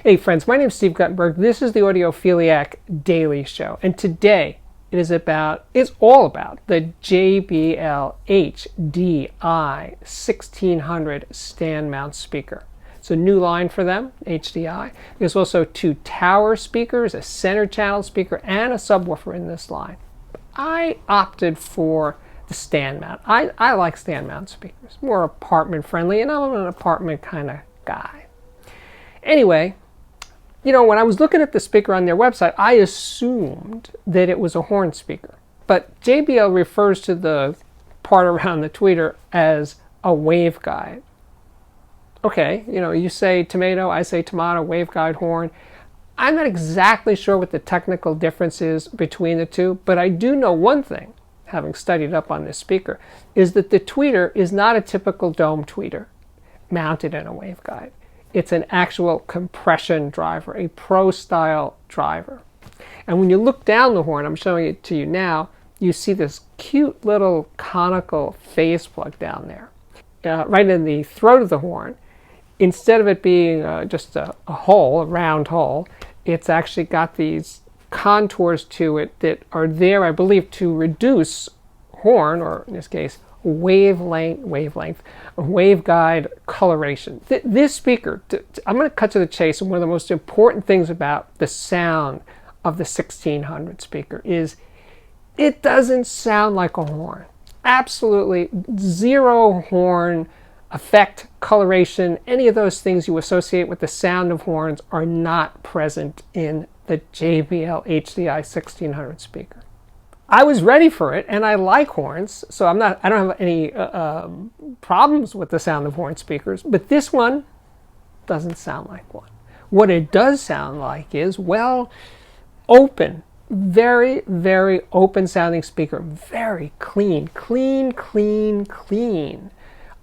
Hey friends, my name is Steve Guttenberg. This is the Audiophiliac Daily Show, and today it's all about the JBL HDI-1600 stand mount speaker. It's a new line for them, HDI. There's also two tower speakers, a center channel speaker, and a subwoofer in this line. I opted for the stand mount. I like stand mount speakers, more apartment friendly, and I'm an apartment kind of guy. Anyway, you know, when I was looking at the speaker on their website, I assumed that it was a horn speaker. But JBL refers to the part around the tweeter as a waveguide. Okay, you know, you say tomato, I say tomato, waveguide, horn. I'm not exactly sure what the technical difference is between the two, but I do know one thing, having studied up on this speaker, is that the tweeter is not a typical dome tweeter mounted in a waveguide. It's an actual compression driver, a pro-style driver. And when you look down the horn, I'm showing it to you now, you see this cute little conical phase plug down there, right in the throat of the horn. Instead of it being just a hole, a round hole, it's actually got these contours to it that are there, I believe, to reduce horn, or in this case, waveguide coloration. This speaker, I'm going to cut to the chase, and one of the most important things about the sound of the 1600 speaker is it doesn't sound like a horn. Absolutely zero horn effect, coloration, any of those things you associate with the sound of horns are not present in the JBL HDI 1600 speaker. I was ready for it, and I like horns, so I don't have any problems with the sound of horn speakers, but this one doesn't sound like one. What it does sound like is, well, open, very, very open sounding speaker, very clean,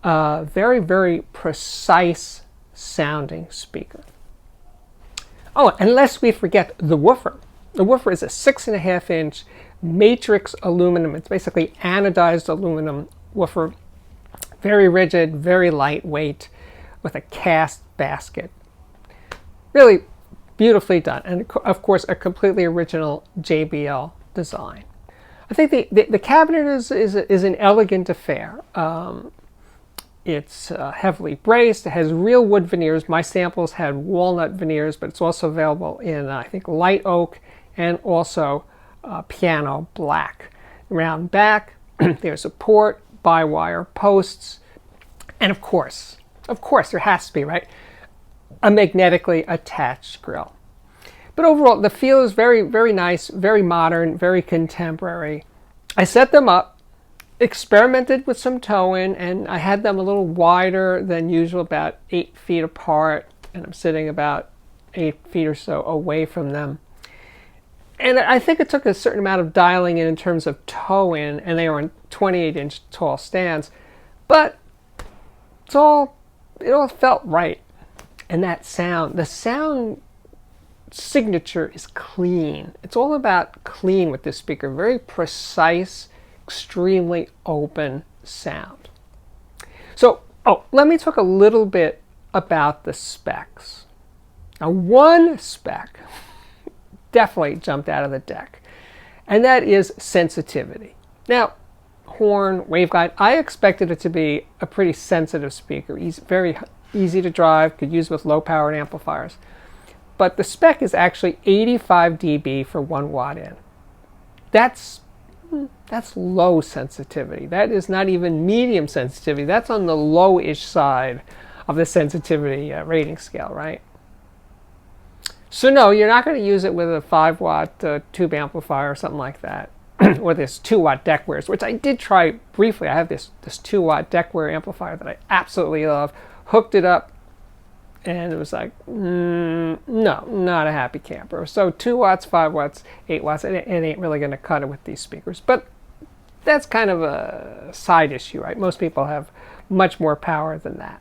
very, very precise sounding speaker. Oh, and lest we forget the woofer. The woofer is a 6.5-inch matrix aluminum. It's basically anodized aluminum woofer. Very rigid, very lightweight, with a cast basket. Really beautifully done. And of course, a completely original JBL design. I think the cabinet is an elegant affair. It's heavily braced. It has real wood veneers. My samples had walnut veneers, but it's also available in, I think, light oak and also piano black. Round back, there's a port, bi-wire posts, and of course, there has to be, right, a magnetically attached grill. But overall, the feel is very, very nice, very modern, very contemporary. I set them up, experimented with some toe-in, and I had them a little wider than usual, about 8 feet apart, and I'm sitting about 8 feet or so away from them. And I think it took a certain amount of dialing in terms of toe-in, and they were on 28-inch tall stands, but it all felt right. And that sound, the sound signature is clean. It's all about clean with this speaker. Very precise, extremely open sound. So, let me talk a little bit about the specs. Now, one spec definitely jumped out of the deck, and that is sensitivity. Now, horn, waveguide, I expected it to be a pretty sensitive speaker, very easy to drive, could use with low-powered amplifiers. But the spec is actually 85 dB for 1 watt in. That's low sensitivity. That is not even medium sensitivity. That's on the low-ish side of the sensitivity rating scale, right? So no, you're not going to use it with a 5-watt tube amplifier or something like that, or this 2-watt Deckware, which I did try briefly. I have this 2-watt Deckware amplifier that I absolutely love. Hooked it up, and it was like, no, not a happy camper. So 2 watts, 5 watts, 8 watts, it ain't really going to cut it with these speakers. But that's kind of a side issue, right? Most people have much more power than that.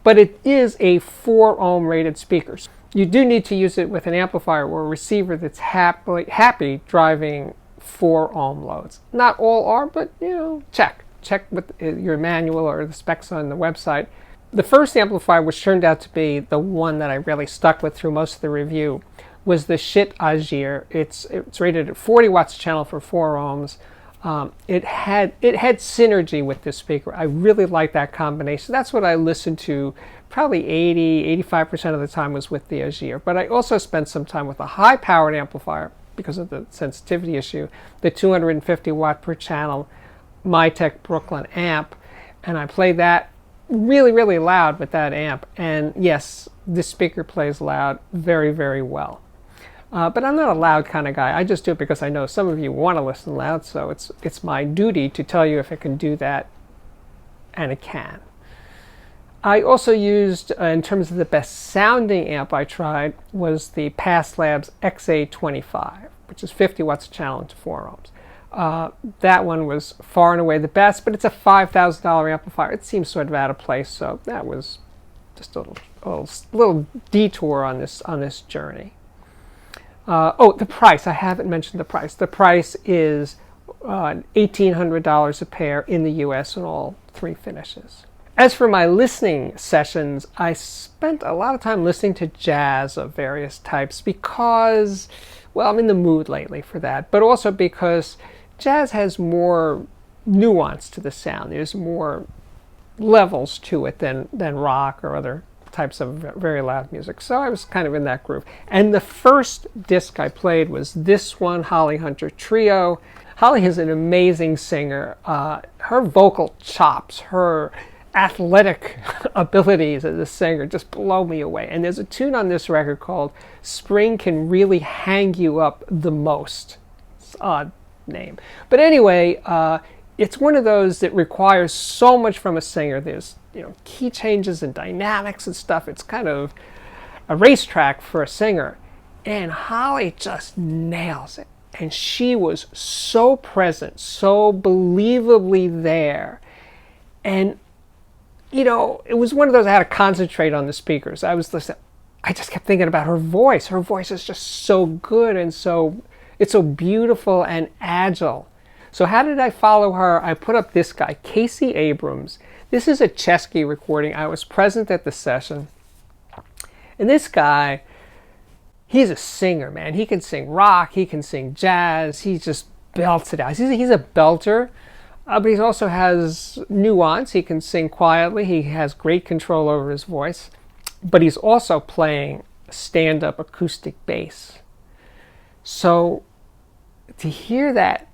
But it is a 4 ohm rated speaker. You do need to use it with an amplifier or a receiver that's happy driving 4 ohm loads. Not all are, but you know, check with your manual or the specs on the website. The first amplifier, which turned out to be the one that I really stuck with through most of the review, was the Schiit Agir. It's rated at 40 watts a channel for 4 ohms. It had synergy with this speaker. I really like that combination. That's what I listened to probably 85% of the time was with the Agir. But I also spent some time with a high-powered amplifier because of the sensitivity issue, the 250 watt per channel Mytek Brooklyn amp, and I played that really, really loud with that amp. And yes, this speaker plays loud very, very well. But I'm not a loud kind of guy. I just do it because I know some of you want to listen loud, so it's my duty to tell you if it can do that, and it can. I also used, in terms of the best sounding amp I tried, was the past Labs XA100.5, which is 50 watts a channel into 4 ohms. That one was far and away the best, but it's a $5,000 amplifier. It seems sort of out of place, so that was just a little detour on this journey. Oh, the price. I haven't mentioned the price. The price is $1,800 a pair in the US in all 3 finishes. As for my listening sessions, I spent a lot of time listening to jazz of various types because, well, I'm in the mood lately for that, but also because jazz has more nuance to the sound. There's more levels to it than rock or other types of very loud music. So I was kind of in that groove. And the first disc I played was this one, Holly Hunter Trio. Holly is an amazing singer. Her vocal chops, her athletic abilities as a singer just blow me away. And there's a tune on this record called Spring Can Really Hang You Up the Most. It's an odd name. But anyway, it's one of those that requires so much from a singer. There's key changes and dynamics and stuff. It's kind of a racetrack for a singer. And Holly just nails it. And she was so present, so believably there. And it was one of those I had to concentrate on the speakers. I was listening. I just kept thinking about her voice. Her voice is just so good and it's so beautiful and agile. So how did I follow her? I put up this guy, Casey Abrams. This is a Chesky recording. I was present at the session. And this guy, he's a singer, man. He can sing rock. He can sing jazz. He just belts it out. He's a belter. But he also has nuance. He can sing quietly. He has great control over his voice. But he's also playing stand-up acoustic bass. So to hear that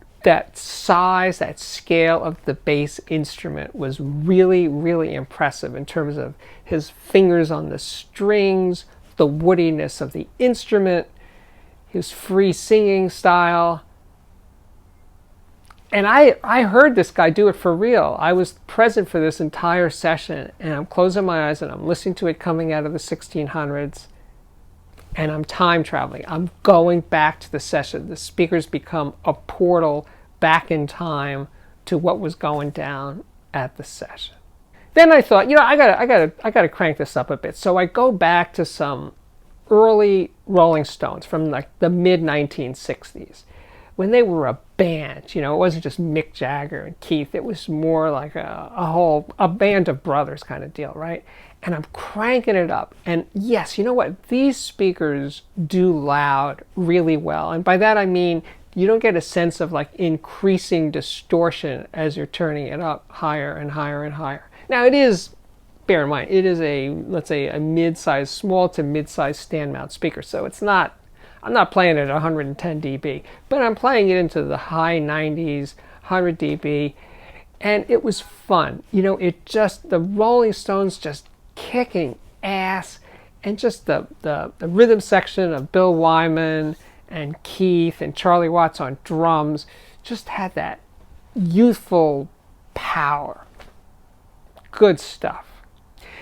size, that scale of the bass instrument was really, really impressive in terms of his fingers on the strings, the woodiness of the instrument, his free singing style. And I heard this guy do it for real. I was present for this entire session, and I'm closing my eyes and I'm listening to it coming out of the 1600s, and I'm time traveling. I'm going back to the session. The speakers become a portal back in time to what was going down at the session. Then I thought, I gotta crank this up a bit. So I go back to some early Rolling Stones from like the mid 1960s. When they were a band, it wasn't just Mick Jagger and Keith. It was more like a band of brothers kind of deal, right? And I'm cranking it up. And yes, you know what? These speakers do loud really well. And by that I mean you don't get a sense of like increasing distortion as you're turning it up higher and higher and higher. Now it is, bear in mind, it is let's say a mid-size, small to mid-size stand mount speaker. So I'm not playing it at 110 dB, but I'm playing it into the high 90s, 100 dB, and it was fun. The Rolling Stones just kicking ass, and just the rhythm section of Bill Wyman and Keith and Charlie Watts on drums just had that youthful power. Good stuff.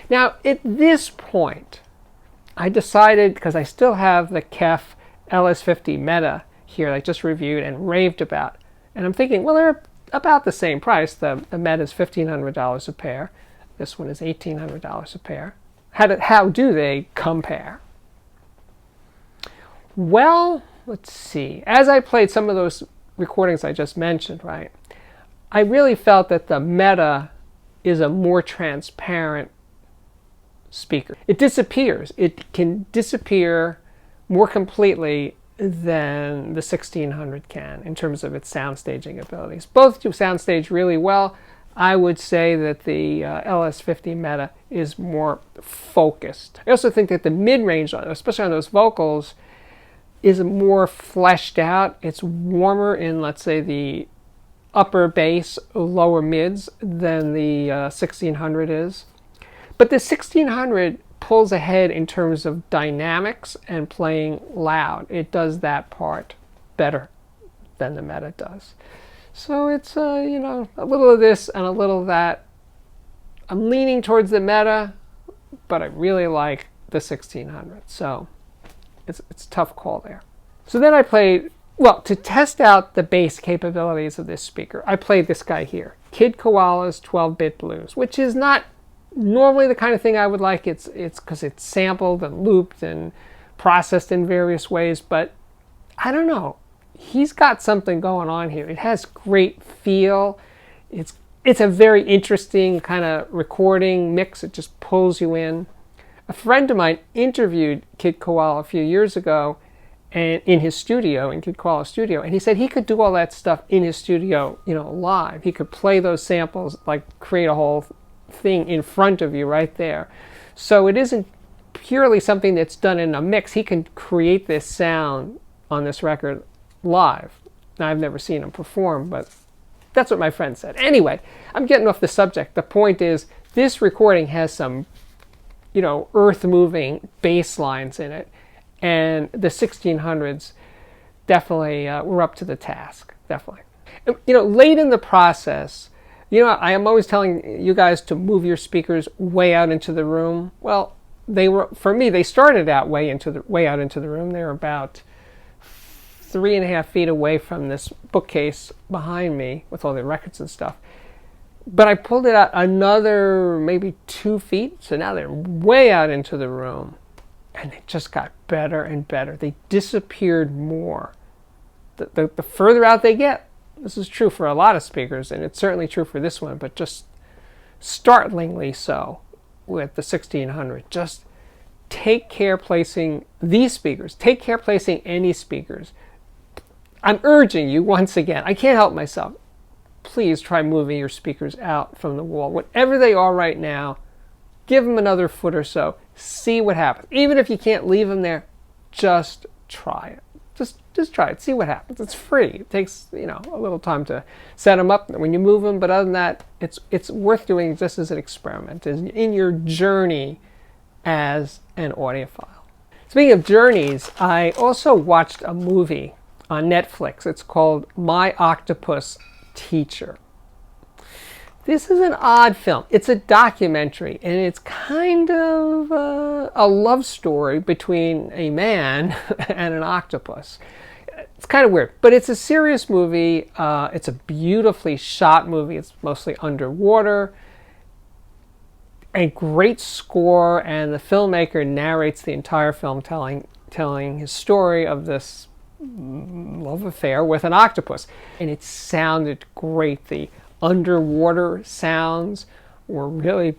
Now, at this point, I decided, because I still have the KEF LS50 Meta here that I just reviewed and raved about, and I'm thinking, well, they're about the same price. The Meta is $1,500 a pair. This one is $1,800 a pair. How do they compare? Well, let's see. As I played some of those recordings I just mentioned, right, I really felt that the Meta is a more transparent speaker. It disappears. It can disappear more completely than the 1600 can in terms of its sound staging abilities. Both do soundstage really well. I would say that the LS50 Meta is more focused. I also think that the mid-range, especially on those vocals, is more fleshed out. It's warmer in, let's say, the upper bass, lower mids than the 1600 is. But the 1600 pulls ahead in terms of dynamics and playing loud. It does that part better than the Meta does. So it's, you know, a little of this and a little of that. I'm leaning towards the Meta, but I really like the 1600. So it's a tough call there. So then I played, well, to test out the bass capabilities of this speaker, I played this guy here, Kid Koala's 12-bit blues, which is not normally the kind of thing I would like. It's because it's sampled and looped and processed in various ways, but I don't know. He's got something going on here. It has great feel. It's a very interesting kind of recording mix. It just pulls you in. A friend of mine interviewed Kid Koala a few years ago, and in his studio, in Kid Koala's studio, and he said he could do all that stuff in his studio, you know, live. He could play those samples, like create a whole thing in front of you right there. So it isn't purely something that's done in a mix. He can create this sound on this record live. Now, I've never seen him perform, but that's what my friend said. Anyway, I'm getting off the subject. The point is, this recording has some, you know, earth-moving bass lines in it, and the 1600s definitely were up to the task, definitely. You know, late in the process, you know, I am always telling you guys to move your speakers way out into the room. Well, they were, for me, they started out way out into the room. They were about 3.5 feet away from this bookcase behind me with all the records and stuff. But I pulled it out another maybe 2 feet, so now they're way out into the room. And it just got better and better. They disappeared more. The further out they get, this is true for a lot of speakers, and it's certainly true for this one, but just startlingly so with the 1600. Just take care placing these speakers. Take care placing any speakers. I'm urging you once again, I can't help myself. Please try moving your speakers out from the wall. Whatever they are right now, give them another foot or so. See what happens. Even if you can't leave them there, just try it. Just try it. See what happens. It's free. It takes, you know, a little time to set them up when you move them, but other than that, it's worth doing just as an experiment in your journey as an audiophile. Speaking of journeys, I also watched a movie on Netflix. It's called My Octopus Teacher. This is an odd film. It's a documentary, and it's kind of a love story between a man and an octopus. It's kind of weird, but it's a serious movie. It's a beautifully shot movie. It's mostly underwater. A great score, and the filmmaker narrates the entire film telling his story of this love affair with an octopus. And it sounded great. The underwater sounds were really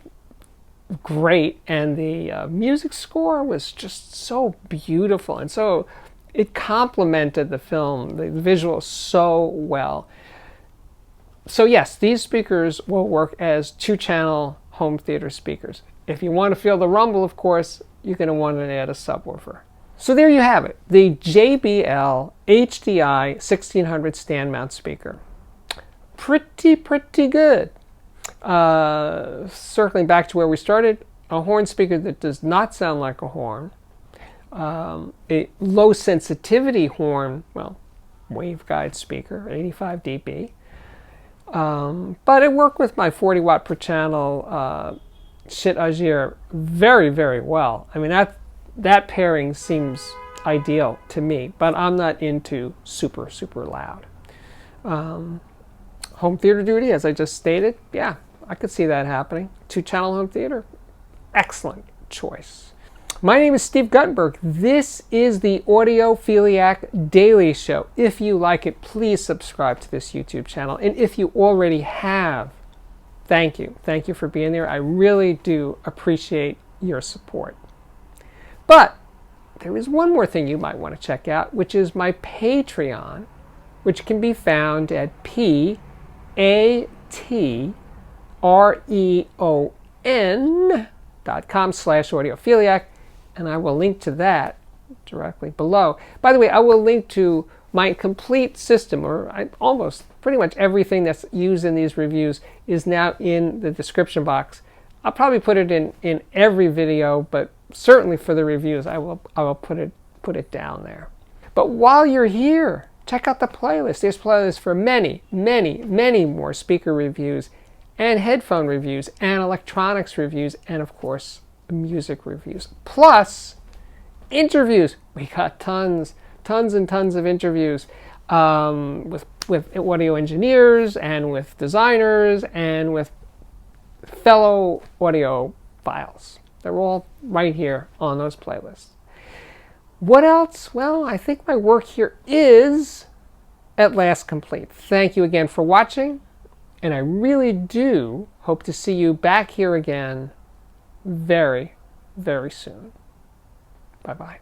great, and the music score was just so beautiful, and so it complemented the film, the visuals so well. So yes, these speakers will work as 2-channel home theater speakers. If you want to feel the rumble, of course, you're going to want to add a subwoofer. So there you have it, the JBL HDI-1600 stand mount speaker. Pretty good. Circling back to where we started, a horn speaker that does not sound like a horn. A low sensitivity horn, well, waveguide speaker, 85 dB. But it worked with my 40 watt per channel Shit Agir very well. I mean, that pairing seems ideal to me, but I'm not into super loud. Home theater duty, as I just stated, yeah, I could see that happening. 2-channel home theater, excellent choice. My name is Steve Guttenberg. This is the Audiophiliac Daily Show. If you like it, please subscribe to this YouTube channel. And if you already have, thank you. Thank you for being there. I really do appreciate your support. But there is one more thing you might want to check out, which is my Patreon, which can be found at patreon.com/audiophiliac, and I will link to that directly below. By the way, I will link to my complete system, or almost pretty much everything that's used in these reviews is now in the description box. I'll probably put it in every video, but certainly for the reviews, I will put it down there. But while you're here, check out the playlist. There's playlists for many, many, many more speaker reviews and headphone reviews and electronics reviews and, of course, music reviews. Plus, interviews. We got tons and tons of interviews with audio engineers and with designers and with fellow audiophiles. They're all right here on those playlists. What else? Well, I think my work here is at last complete. Thank you again for watching, and I really do hope to see you back here again very, very soon. Bye-bye.